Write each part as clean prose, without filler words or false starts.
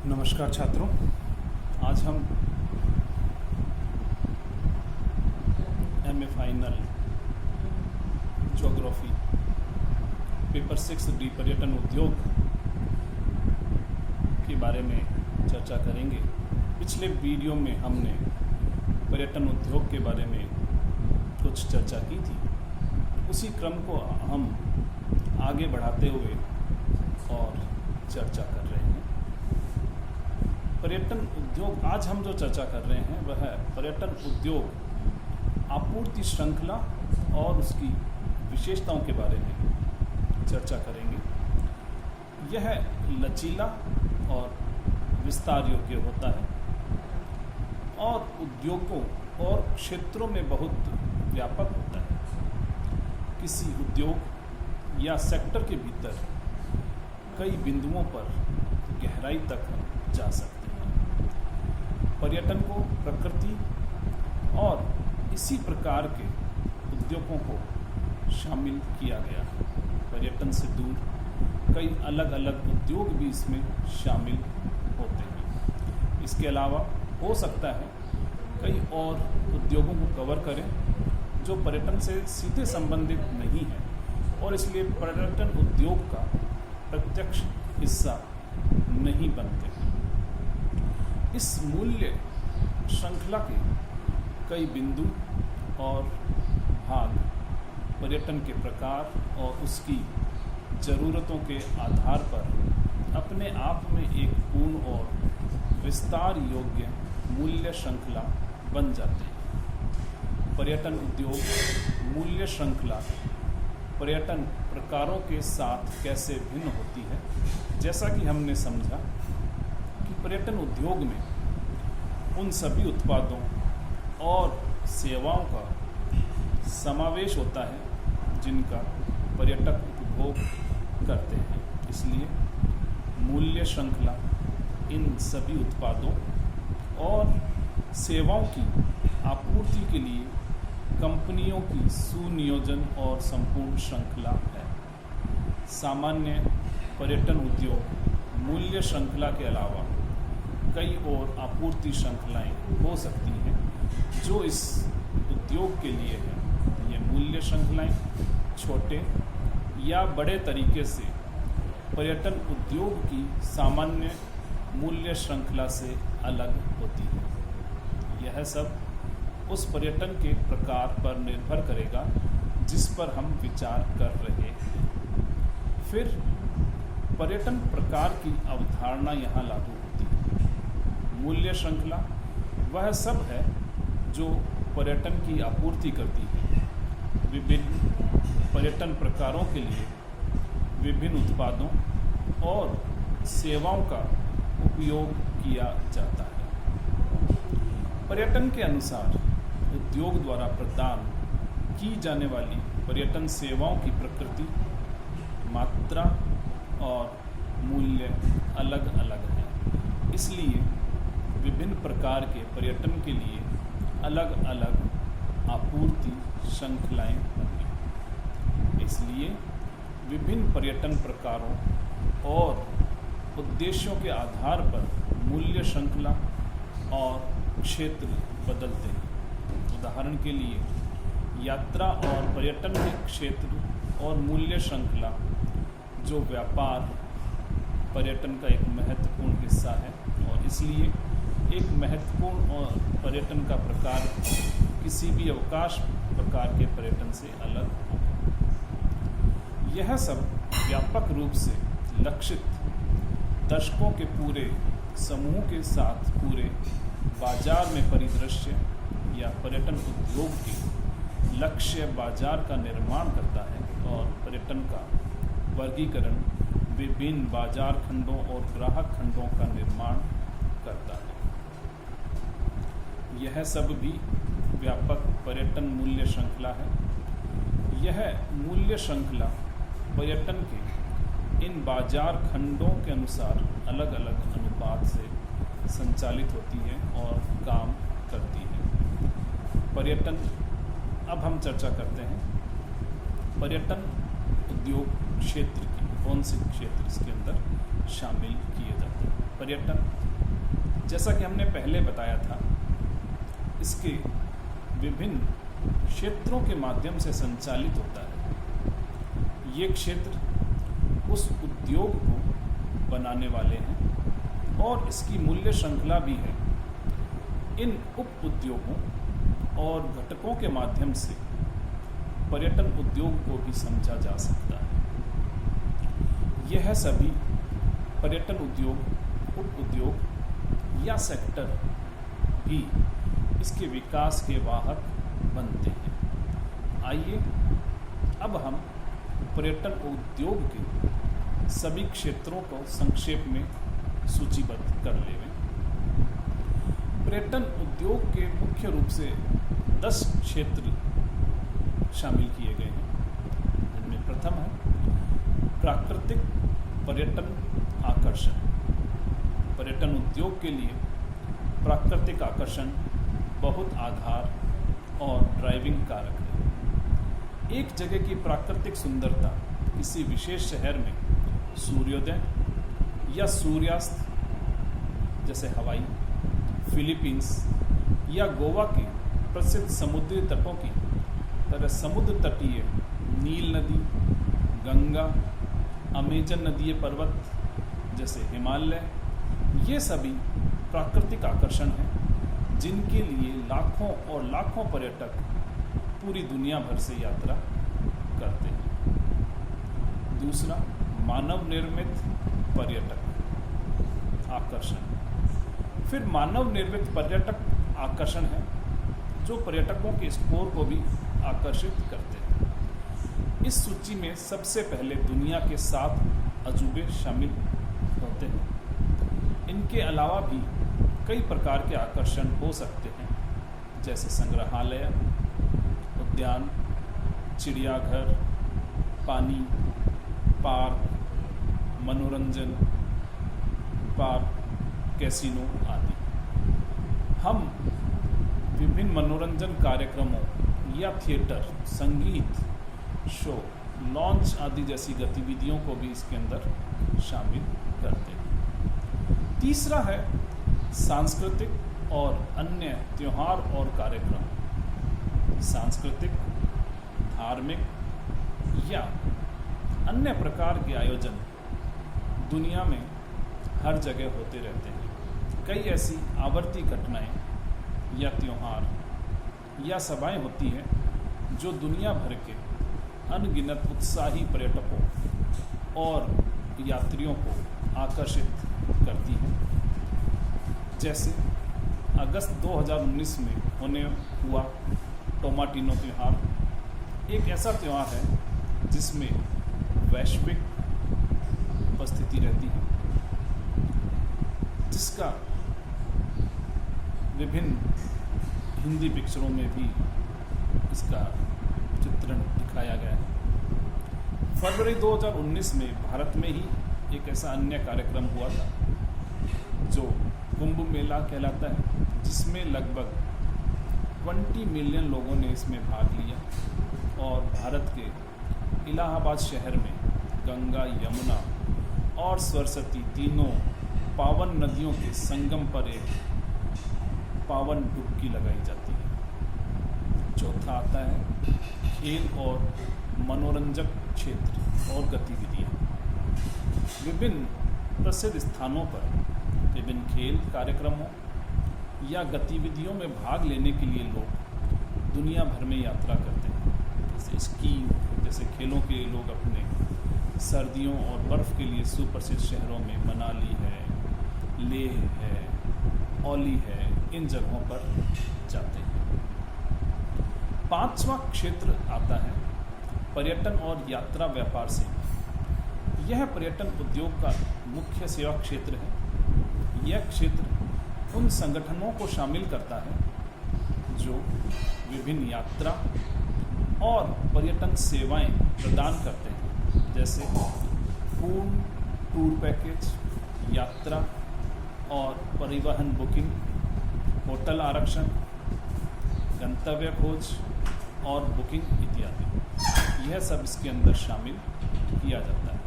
नमस्कार छात्रों, आज हम MA final geography paper 6D पर्यटन उद्योग के बारे में चर्चा करेंगे। पिछले वीडियो में हमने पर्यटन उद्योग के बारे में कुछ चर्चा की थी। उसी क्रम को हम आगे बढ़ाते हुए और चर्चा कर रहे हैं। पर्यटन उद्योग, आज हम जो चर्चा कर रहे हैं वह है पर्यटन उद्योग आपूर्ति श्रृंखला और उसकी विशेषताओं के बारे में चर्चा करेंगे। यह लचीला और विस्तार योग्य होता है और उद्योगों और क्षेत्रों में बहुत व्यापक होता है। किसी उद्योग या सेक्टर के भीतर कई बिंदुओं पर गहराई तक हम जा सकते हैं। पर्यटन को प्रकृति और इसी प्रकार के उद्योगों को शामिल किया गया है। पर्यटन से दूर कई अलग अलग उद्योग भी इसमें शामिल होते हैं। इसके अलावा हो सकता है कई और उद्योगों को कवर करें जो पर्यटन से सीधे संबंधित नहीं है और इसलिए पर्यटन उद्योग का प्रत्यक्ष हिस्सा नहीं बनते हैं। इस मूल्य श्रृंखला के कई बिंदु और भाग पर्यटन के प्रकार और उसकी ज़रूरतों के आधार पर अपने आप में एक पूर्ण और विस्तार योग्य मूल्य श्रृंखला बन जाते हैं। पर्यटन उद्योग मूल्य श्रृंखला पर्यटन प्रकारों के साथ कैसे भिन्न होती है। जैसा कि हमने समझा कि पर्यटन उद्योग में उन सभी उत्पादों और सेवाओं का समावेश होता है जिनका पर्यटक उपभोग करते हैं। इसलिए मूल्य श्रृंखला इन सभी उत्पादों और सेवाओं की आपूर्ति के लिए कंपनियों की सुनियोजन और संपूर्ण श्रृंखला है। सामान्य पर्यटन उद्योग मूल्य श्रृंखला के अलावा कई और आपूर्ति श्रृंखलाएं हो सकती हैं जो इस उद्योग के लिए है। ये मूल्य श्रृंखलाएं छोटे या बड़े तरीके से पर्यटन उद्योग की सामान्य मूल्य श्रृंखला से अलग होती है। यह सब उस पर्यटन के प्रकार पर निर्भर करेगा जिस पर हम विचार कर रहे हैं। फिर पर्यटन प्रकार की अवधारणा यहाँ लागू होती है। मूल्य श्रृंखला वह सब है जो पर्यटन की आपूर्ति करती है। विभिन्न पर्यटन प्रकारों के लिए विभिन्न उत्पादों और सेवाओं का उपयोग किया जाता है। पर्यटन के अनुसार उद्योग द्वारा प्रदान की जाने वाली पर्यटन सेवाओं की प्रकृति, मात्रा और मूल्य अलग अलग है। इसलिए विभिन्न प्रकार के पर्यटन के लिए अलग अलग आपूर्ति श्रृंखलाएं होंगी। इसलिए विभिन्न पर्यटन प्रकारों और उद्देश्यों के आधार पर मूल्य श्रृंखला और क्षेत्र बदलते हैं। उदाहरण के लिए यात्रा और पर्यटन के क्षेत्र और मूल्य श्रृंखला जो व्यापार पर्यटन का एक महत्वपूर्ण हिस्सा है और इसलिए एक महत्वपूर्ण और पर्यटन का प्रकार किसी भी अवकाश प्रकार के पर्यटन से अलग होगा। यह सब व्यापक रूप से लक्षित दर्शकों के पूरे समूह के साथ पूरे बाजार में परिदृश्य या पर्यटन उद्योग के लक्ष्य बाजार का निर्माण करता है और पर्यटन का वर्गीकरण विभिन्न बाजार खंडों और ग्राहक खंडों का निर्माण करता है। यह सब भी व्यापक पर्यटन मूल्य श्रृंखला है। यह मूल्य श्रृंखला पर्यटन के इन बाजार खंडों के अनुसार अलग अलग अनुपात से संचालित होती है और काम करती है। पर्यटन, अब हम चर्चा करते हैं पर्यटन उद्योग क्षेत्र की, कौन से क्षेत्र इसके अंदर शामिल किए जाते हैं। पर्यटन, जैसा कि हमने पहले बताया था, इसके विभिन्न क्षेत्रों के माध्यम से संचालित होता है। ये क्षेत्र उस उद्योग को बनाने वाले हैं और इसकी मूल्य श्रृंखला भी है। इन उप उद्योगों और घटकों के माध्यम से पर्यटन उद्योग को भी समझा जा सकता है। यह सभी पर्यटन उद्योग, उप उद्योग या सेक्टर भी इसके विकास के वाहक बनते हैं। आइए अब हम पर्यटन उद्योग के सभी क्षेत्रों को संक्षेप में सूचीबद्ध कर लेंगे। पर्यटन उद्योग के मुख्य रूप से 10 क्षेत्र शामिल किए गए हैं, जिनमें प्रथम है प्राकृतिक पर्यटन आकर्षण। पर्यटन उद्योग के लिए प्राकृतिक आकर्षण बहुत आधार और ड्राइविंग कारक है। एक जगह की प्राकृतिक सुंदरता किसी विशेष शहर में सूर्योदय या सूर्यास्त, जैसे हवाई, फिलीपींस या गोवा के प्रसिद्ध समुद्री तटों की तरह समुद्र तटीय नील नदी, गंगा, अमेजन नदीय पर्वत जैसे हिमालय, ये सभी प्राकृतिक आकर्षण हैं जिनके लिए लाखों और लाखों पर्यटक पूरी दुनिया भर से यात्रा करते हैं। दूसरा, मानव निर्मित पर्यटक आकर्षण। फिर मानव निर्मित पर्यटक आकर्षण है जो पर्यटकों के स्कोर को भी आकर्षित करते हैं। इस सूची में सबसे पहले दुनिया के 7 अजूबे शामिल होते हैं। इनके अलावा भी कई प्रकार के आकर्षण हो सकते हैं, जैसे संग्रहालय, उद्यान, चिड़ियाघर, पानी, पार्क, मनोरंजन पार्क, कैसीनो आदि। हम विभिन्न मनोरंजन कार्यक्रमों या थिएटर, संगीत, शो, लॉन्च आदि जैसी गतिविधियों को भी इसके अंदर शामिल करते हैं। तीसरा है सांस्कृतिक और अन्य त्योहार और कार्यक्रम। सांस्कृतिक, धार्मिक या अन्य प्रकार के आयोजन दुनिया में हर जगह होते रहते हैं। कई ऐसी आवर्ती घटनाएं या त्योहार या सभाएं होती हैं जो दुनिया भर के अनगिनत उत्साही पर्यटकों और यात्रियों को आकर्षित करती हैं। जैसे अगस्त 2019 में होने हुआ टोमाटिनो त्यौहार एक ऐसा त्यौहार है जिसमें वैश्विक उपस्थिति रहती है, जिसका विभिन्न हिंदी पिक्चरों में भी इसका चित्रण दिखाया गया है। फरवरी 2019 में भारत में ही एक ऐसा अन्य कार्यक्रम हुआ था जो कुंभ मेला कहलाता है, जिसमें लगभग 20 मिलियन लोगों ने इसमें भाग लिया और भारत के इलाहाबाद शहर में गंगा, यमुना और सरस्वती तीनों पावन नदियों के संगम पर एक पावन डुबकी लगाई जाती है। चौथा आता है खेल और मनोरंजक क्षेत्र और गतिविधियाँ। विभिन्न प्रसिद्ध स्थानों पर विभिन्न खेल कार्यक्रमों या गतिविधियों में भाग लेने के लिए लोग दुनिया भर में यात्रा करते हैं। जैसे स्कीइंग जैसे खेलों के लिए लोग अपने सर्दियों और बर्फ़ के लिए सुप्रसिद्ध शहरों में मनाली है, लेह है, औली है, इन जगहों पर जाते हैं। 5वां क्षेत्र आता है पर्यटन और यात्रा व्यापार से। यह पर्यटन उद्योग का मुख्य सेवा क्षेत्र है। यह क्षेत्र उन संगठनों को शामिल करता है जो विभिन्न यात्रा और पर्यटन सेवाएं प्रदान करते हैं, जैसे पूर्ण टूर पैकेज, यात्रा और परिवहन बुकिंग, होटल आरक्षण, गंतव्य खोज और बुकिंग इत्यादि। यह सब इसके अंदर शामिल किया जाता है।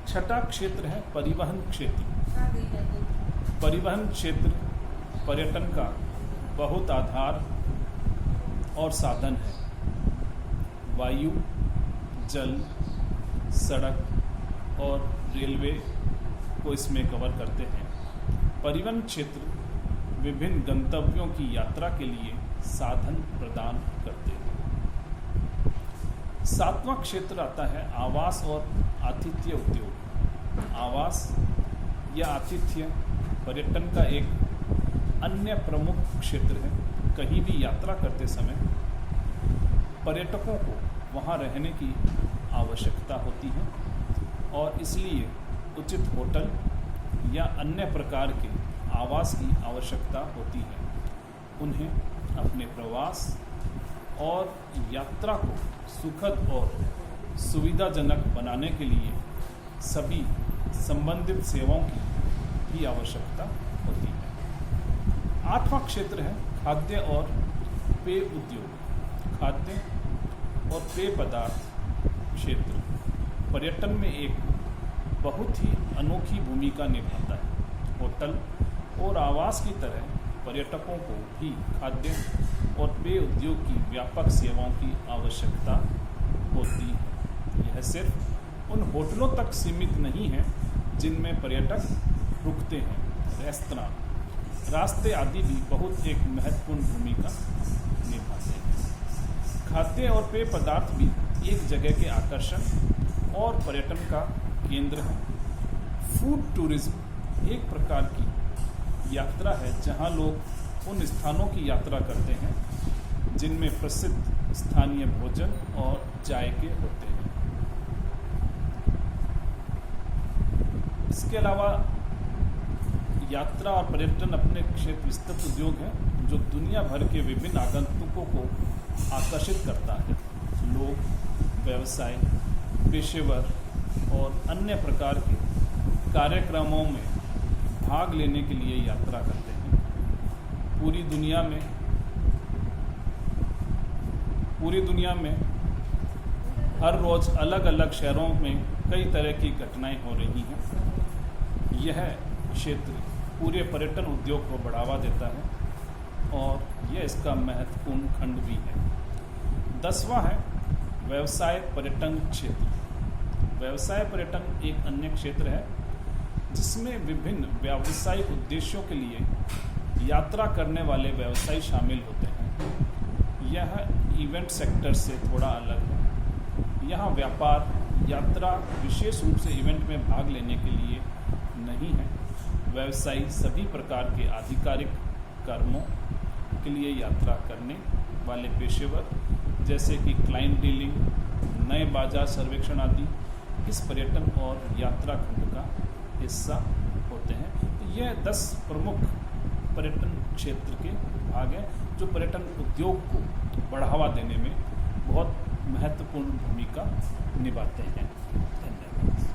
छठा क्षेत्र है परिवहन क्षेत्र। परिवहन क्षेत्र पर्यटन का बहुत आधार और साधन है। वायु, जल, सड़क और रेलवे को इसमें कवर करते हैं। परिवहन क्षेत्र विभिन्न गंतव्यों की यात्रा के लिए साधन प्रदान करते हैं। सातवां क्षेत्र आता है आवास और आतिथ्य उद्योग। आवास या आतिथ्य पर्यटन का एक अन्य प्रमुख क्षेत्र है। कहीं भी यात्रा करते समय पर्यटकों को वहाँ रहने की आवश्यकता होती है और इसलिए उचित होटल या अन्य प्रकार के आवास की आवश्यकता होती है। उन्हें अपने प्रवास और यात्रा को सुखद और सुविधाजनक बनाने के लिए सभी संबंधित सेवाओं की भी आवश्यकता होती है। आठवां क्षेत्र है खाद्य और पेय उद्योग। खाद्य और पेय पदार्थ क्षेत्र पर्यटन में एक बहुत ही अनोखी भूमिका निभाता है। होटल और आवास की तरह पर्यटकों को भी खाद्य और पेय उद्योग की व्यापक सेवाओं की आवश्यकता होती है। यह सिर्फ उन होटलों तक सीमित नहीं है जिनमें पर्यटक रुकते हैं। रेस्तरां, रास्ते आदि भी बहुत एक महत्वपूर्ण भूमिका निभाते हैं। खाद्य और पेय पदार्थ भी एक जगह के आकर्षण और पर्यटन का केंद्र है। फूड टूरिज्म एक प्रकार की यात्रा है जहां लोग उन स्थानों की यात्रा करते हैं जिनमें प्रसिद्ध स्थानीय भोजन और जायके होते हैं। इसके अलावा यात्रा और पर्यटन अपने क्षेत्र विस्तृत उद्योग है जो दुनिया भर के विभिन्न आगंतुकों को आकर्षित करता है। लोग व्यवसाय, पेशेवर और अन्य प्रकार के कार्यक्रमों में भाग लेने के लिए यात्रा करते हैं। पूरी दुनिया में हर रोज़ अलग अलग शहरों में कई तरह की घटनाएं हो रही हैं। यह क्षेत्र पूरे पर्यटन उद्योग को बढ़ावा देता है और यह इसका महत्वपूर्ण खंड भी है। 10वां है व्यवसाय पर्यटन क्षेत्र। व्यवसाय पर्यटन एक अन्य क्षेत्र है जिसमें विभिन्न व्यावसायिक उद्देश्यों के लिए यात्रा करने वाले व्यवसायी शामिल होते हैं। यह इवेंट सेक्टर से थोड़ा अलग है। यहाँ व्यापार यात्रा विशेष रूप से इवेंट में भाग लेने के लिए नहीं है। व्यवसायी सभी प्रकार के आधिकारिक कर्मों के लिए यात्रा करने वाले पेशेवर जैसे कि क्लाइंट डीलिंग, नए बाजार सर्वेक्षण आदि इस पर्यटन और यात्रा खंड का हिस्सा होते हैं। तो यह 10 प्रमुख पर्यटन क्षेत्र के भाग हैं जो पर्यटन उद्योग को बढ़ावा देने में बहुत महत्वपूर्ण भूमिका निभाते हैं। धन्यवाद।